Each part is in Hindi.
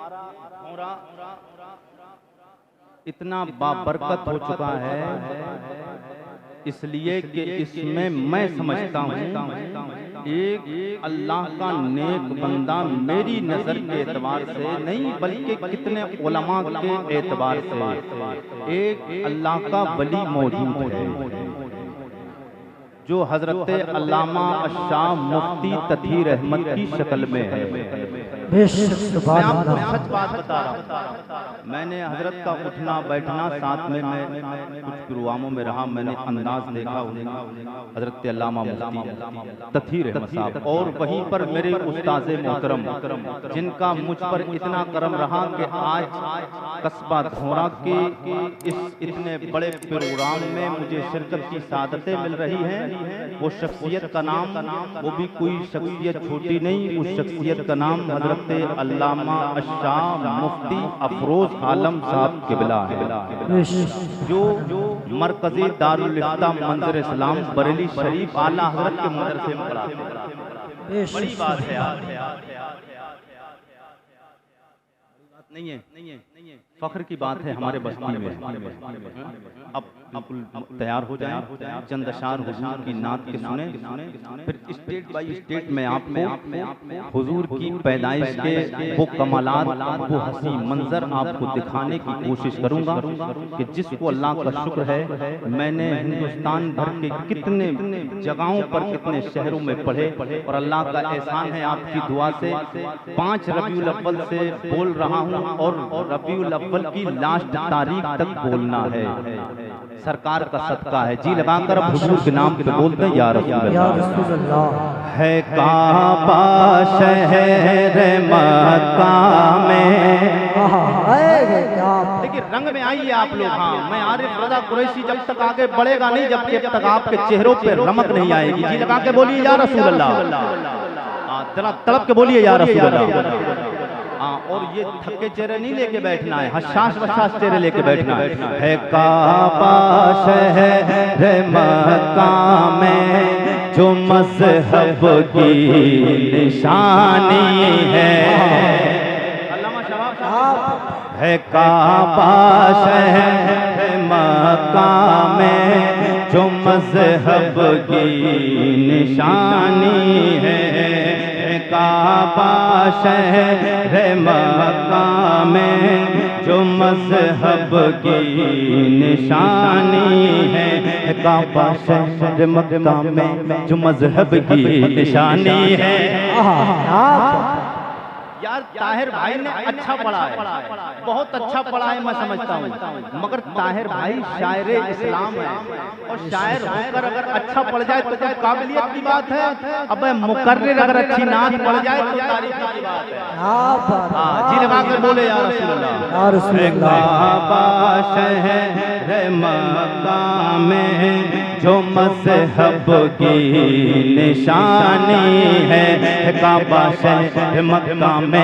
घोड़ा इतना बाबरकत हो चुका है, इसलिए कि इसमें मैं समझता हूँ एक अल्लाह का नेक बंदा मेरी नज़र के एतबार से नहीं बल्कि कितने उलमा के एतबार से एक अल्लाह का वली मौजूद है जो हजरत अल्लामा शाह मुफ्ती तथीर अहमद की शक्ल में है। मैं आपको सच बात बता रहा हूँ, मैंने हजरत का उठना बैठना साथ में मैं कुछ प्रोग्रामों में रहा, मैंने अंदाज देखा हजरत अल्लामा मुफ्ती तथीर अहमद साहब, और वहीं पर मेरे उस्ताद मोहतरम जिनका मुझ पर इतना करम रहा कि आज कस्बा घोड़ा के इस इतने बड़े प्रोग्राम में मुझे शिरकत की सादतें मिल रही हैं। वो शख्सियत का नाम, वो भी कोई शख्सियत छोटी नहीं, उस शख्सियत का नाम हजरत अल्लामा शाह मुफ्ती अफरोज आलम साहब किबला है, जो मरकजी दारुल इफ्ता मंजर इस्लाम बरेली शरीफ आला हजरत के मदरसे में पढ़ाते हैं। बड़ी बात है यार, नहीं है फख्र की बात है, हमारे बस्ती में अब बिल्कुल तैयार हो जाएं, चंद अशार हुजूर की नात के सुने, फिर स्टेट बाय स्टेट में आपको हुजूर की पैदाइश के वो कमालात, वो हसी मंजर आपको दिखाने की कोशिश करूंगा कि जिसको अल्लाह का शुक्र है मैंने हिंदुस्तान भर के कितने जगहों पर कितने शहरों में पढ़े, और अल्लाह का एहसान है आपकी दुआ से 5 रबीउल अव्वल से बोल रहा हूँ और रबीउल अव्वल की लास्ट तारीख तक बोलना है। सरकार का सदका है, जी लगाकर अब हुजूर के नाम पे बोलते हैं या रसूल अल्लाह। है काबा शहर मक्का में, देखिए रंग में आइए आप लोग। हाँ, मैं आरिफ रजा कुरैशी जब तक आगे बढ़ेगा नहीं जब तक आपके चेहरों पे रमक नहीं आएगी। जी लगा के बोलिए या रसूल अल्लाह, जरा तड़प के बोलिए या रसूल अल्लाह। हाँ, और ये थके चेहरे नहीं लेके बैठना है, हशाश वशाश चेहरे लेके बैठना है। काबा शहर मक्का में जो मज़हब की निशानी है काबा शहर मक्का में जो मज़हब की निशानी है। काबा शहर मक्का में जो मज़हब की निशानी है। काबा शहर मक्का में जो मज़हब की निशानी है। यार ताहिर भाई ने अच्छा पढ़ा है, बहुत अच्छा पढ़ा है, मैं समझता हूँ, मगर ताहिर भाई शायर इस्लाम है, और शायर होकर अगर अच्छा पढ़ जाए तो कोई काबिलियत की बात है। अब मुकर्रिर अगर अच्छी नात पढ़ जाए तो तारीफ की बात है। जी लगा कर बोले या रसूल अल्लाह। काबा शहर मक्का में जो मज़हब की निशानी है। काबा शहर मक्का में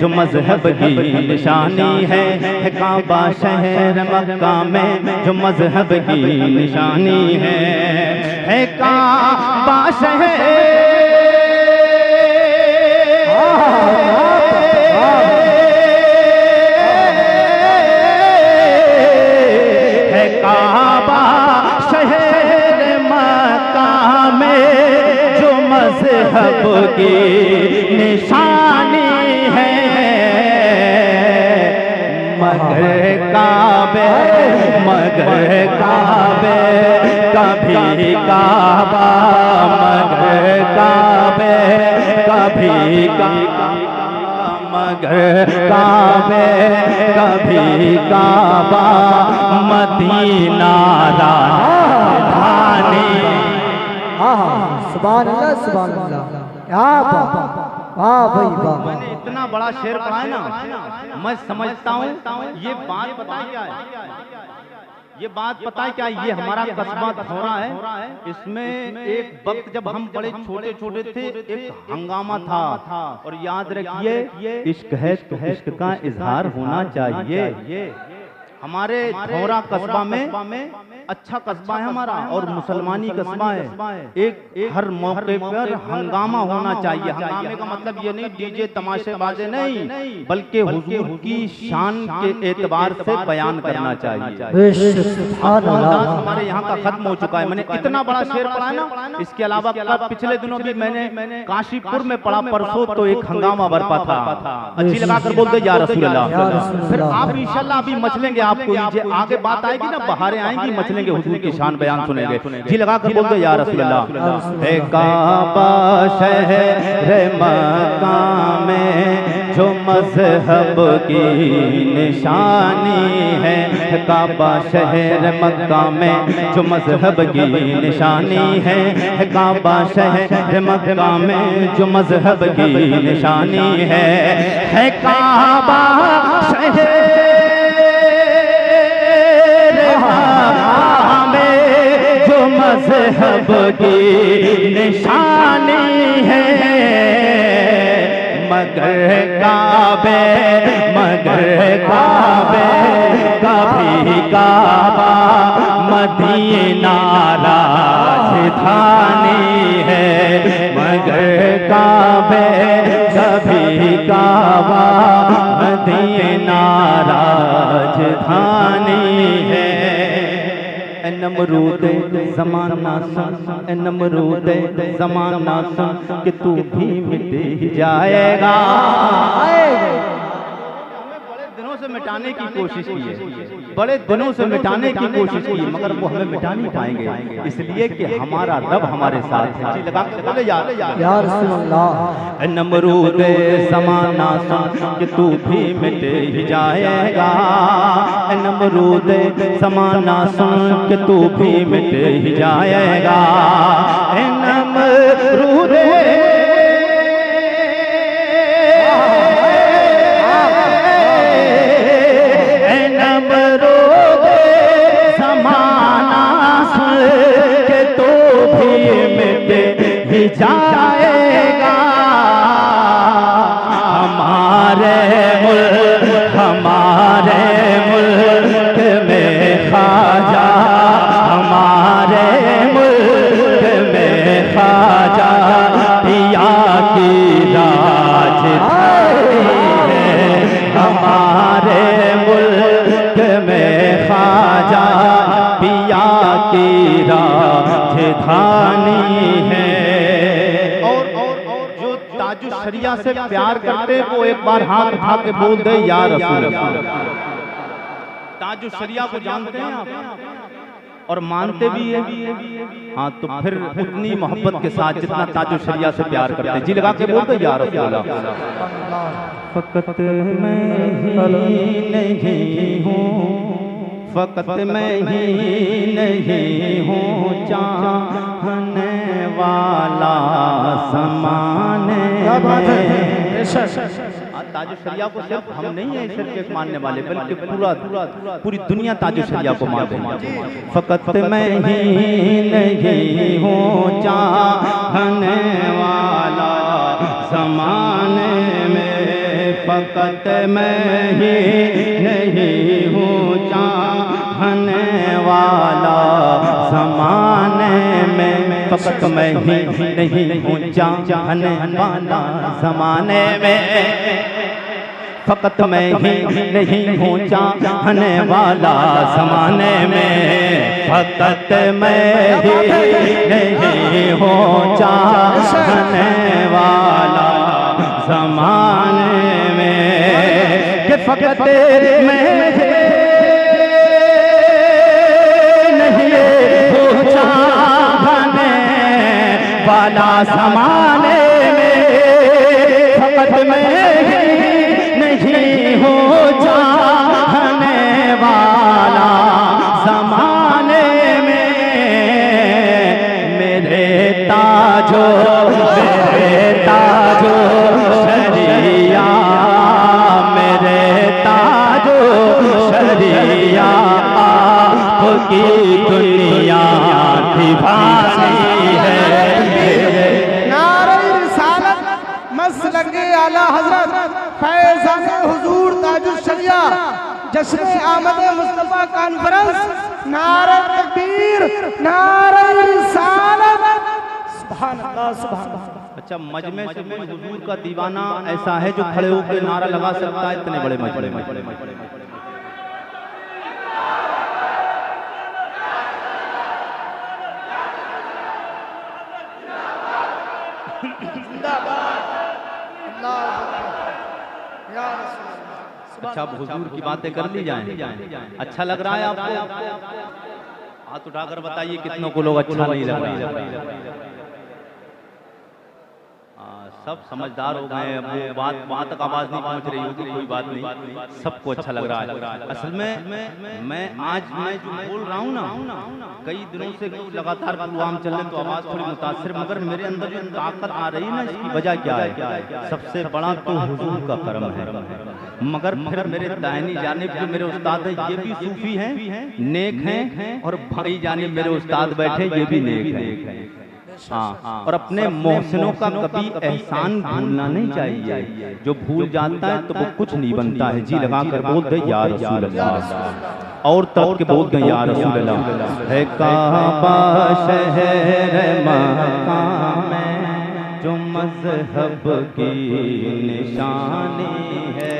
जो मज़हब की निशानी है। काबा शहर मक्का में जो मज़हब की निशानी है। काबा शहर मज़हब की निशानी है। मगर काबे कभी काबा, मगर काबे कभी मगर काबे कभी काबा मदीना राजधानी। सुभान अल्लाह सुभान अल्लाह, क्या बात, वाह भाई वाह। मैंने इतना बड़ा शेर पढ़ा है ना, मैं समझता हूँ ये बात पता है क्या है, ये बात पता है क्या, ये हमारा कस्बा घोड़ा है। इसमें एक वक्त जब हम बड़े छोटे छोटे थे एक हंगामा था, और याद रखिए इश्क है तो इश्क का इजहार होना चाहिए। हमारे घोड़ा कस्बा में अच्छा कस्बा है हमारा और मुसलमानी कस्बा है। एक हर मौके पर हंगामा होना चाहिए। हंगामे का मतलब ये नहीं डीजे तमाशे बाजे नहीं, बल्कि हुजूर की शान के एतबार से बयान करना चाहिए। हमारे यहाँ का खत्म हो चुका है। मैंने इतना बड़ा शेर पढ़ा है ना, इसके अलावा पिछले दिनों भी मैंने काशीपुर में पढ़ा परसों, तो एक हंगामा बरपा था। अच्छी लगा कर बोलते या रसूल अल्लाह। फिर आप इंशाल्लाह अभी मचलेंगे, आपको आगे बात आएगी ना, बहारें आएंगी, मचलेंगे, हुजूर की शान बयान सुनेंगे। जी लगा कर बोलते या रसूल अल्लाह। है काबा शहर मक्का में जो मजहब की निशानी है, काबा शहर मक्का में जो मजहब की निशानी है, काबा शहर मक्का में जो मजहब की निशानी है काबा शहर मजहब की निशानी है। मगर काबे कभी काबा मदीना राजधानी है। मगर काबे कभी काबा मदीना राजधानी है। नमरूद ज़माना सुन, नमरूद ज़माना सुन कि तू भी मिट जाएगा। दिनों से मिटाने की कोशिश की है, बड़े दिनों से मिटाने की कोशिश की, मगर वो हमें मिटा नहीं पाएंगे, इसलिए कि हमारा रब हमारे साथ है। जी लगा के बोले या रसूल अल्लाह। नमरूद ज़माना सुन कि तू भी मिट ही जाएगा। नमरूद ज़माना सुन कि तू भी मिट ही जाएगा। नमरूद जाएगा। हमारे मुल्क में ख्वाजा, हमारे मुल्क में ख्वाजा पिया की राजधानी है। हमारे मुल्क में ख्वाजा पिया की राजधानी है। शरिया से प्यार करते वो एक बार हाथ उठा के बोल दे या रसूल अल्लाह। ताजु शरिया को जानते हैं आप और मानते भी है। हाँ, तो फिर उतनी मोहब्बत के साथ जितना ताजु शरिया से प्यार करते हैं। जी लगा के बोल दे या रसूल अल्लाह। फकत मैं ही नहीं हूँ, फकत मैं ही नहीं हूँ, चाहने वाला समाने ताजु शरिया को सिर्फ हम नहीं है सिर्फ एक मानने वाले, बल्कि पूरी दुनिया ताजु शरिया को मानते हैं। फकत मैं ही नहीं हूँ, चाहने वाला ज़माने में। फकत मैं ही नहीं हूँ, चाहने वाला ज़माने में। फकत मैं ही नहीं हूँ, चाहने वाला ज़माने में। फकत मैं ही नहीं हूँ, चाहने वाला ज़माने में। फकत मैं ही नहीं हूँ, चाहने वाला ज़माने में। कि फकत मैं वाला ज़माने में। फकत मैं नहीं हूँ, चाहने वाला ज़माने में। मेरे ताजो शरिया, मेरे ताजो शरिया आपकी दुनिया दीवानी है। आला हजरत फैज़ान हुजूर ताजुश शरिया जश्न आमद मुस्तफा कॉन्फ्रेंस, नारे तकबीर, नारे रिसालत, सुभान अल्लाह सुभान अल्लाह। अच्छा, मजमे से कोई हुजूर का दीवाना ऐसा है जो खड़े होकर नारा लगा सकता है? इतने बड़े मजमे अच्छा, अब हुजूर की बातें कर ली जाएं। अच्छा लग रहा है आपको? हाथ उठाकर बताइए कितनों को लोग अच्छा नहीं लग रहा है। सब समझदार हो गए, अब वो बात वहाँ तक आवाज़ नहीं पहुँच रही होगी, कोई बात नहीं, सबको अच्छा लग रहा है। असल में मैं आज जो बोल रहा हूँ ना, कई दिनों से लगातार प्रोग्राम चल रहे, तो आवाज़ थोड़ी मुतासिर, मगर मेरे अंदर जो ताकत आ रही है ना, इसकी वजह क्या है? सबसे बड़ा तो हुजूर का करम है, मगर फिर मेरे दाहिनी जानिब जो मेरे उस्ताद है ये भी सूफी हैं, नेक हैं, और भाई जानिब मेरे उस्ताद बैठे ये भी नेक हैं। हाँ, और अपने मोहसिनों का कभी एहसान भूलना नहीं चाहिए। जो भूल जाता है तो वो कुछ नहीं बनता है। जी लगा कर बोल दे या रसूल अल्लाह, और तब के बोल दे या रसूल अल्लाह। है काबा शहर मक्का में जो मज़हब की निशानी है,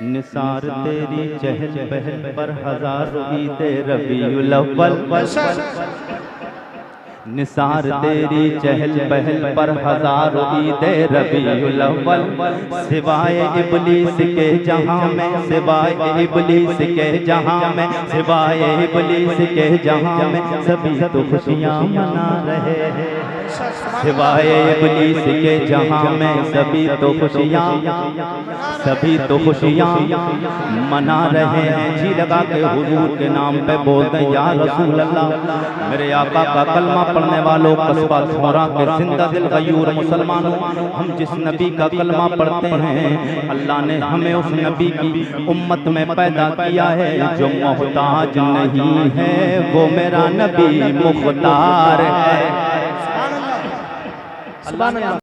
निसार तेरी चहल पहल पर हज़ारों ईद रबीउल अव्वल, निसार तेरी चहल पहल पर हज़ारों ईद रबीउल अव्वल, सिवाय इब्लीस के जहां में, सिवाय इब्लीस के जहां में, सिवाय इब्लीस के जहां में सभी तो खुशियां मना रहे हैं, सिवाय इब्लीस के जहां में सभी तो खुशियां, सभी तो खुशियां मना रहे हैं। जी लगा के हुजूर के नाम पे बोल दें या रसूल अल्लाह। मेरे आका का कलमा पढ़ने वालों, कस्बा छोरा के जिंदा दिल गयूर मुसलमानों, हम जिस नबी का कलमा पढ़ते हैं, अल्लाह ने हमें उस नबी की उम्मत में पैदा किया है। जो मोहताज नहीं है वो मेरा नबी मुख्तार है। सुभान अल्लाह।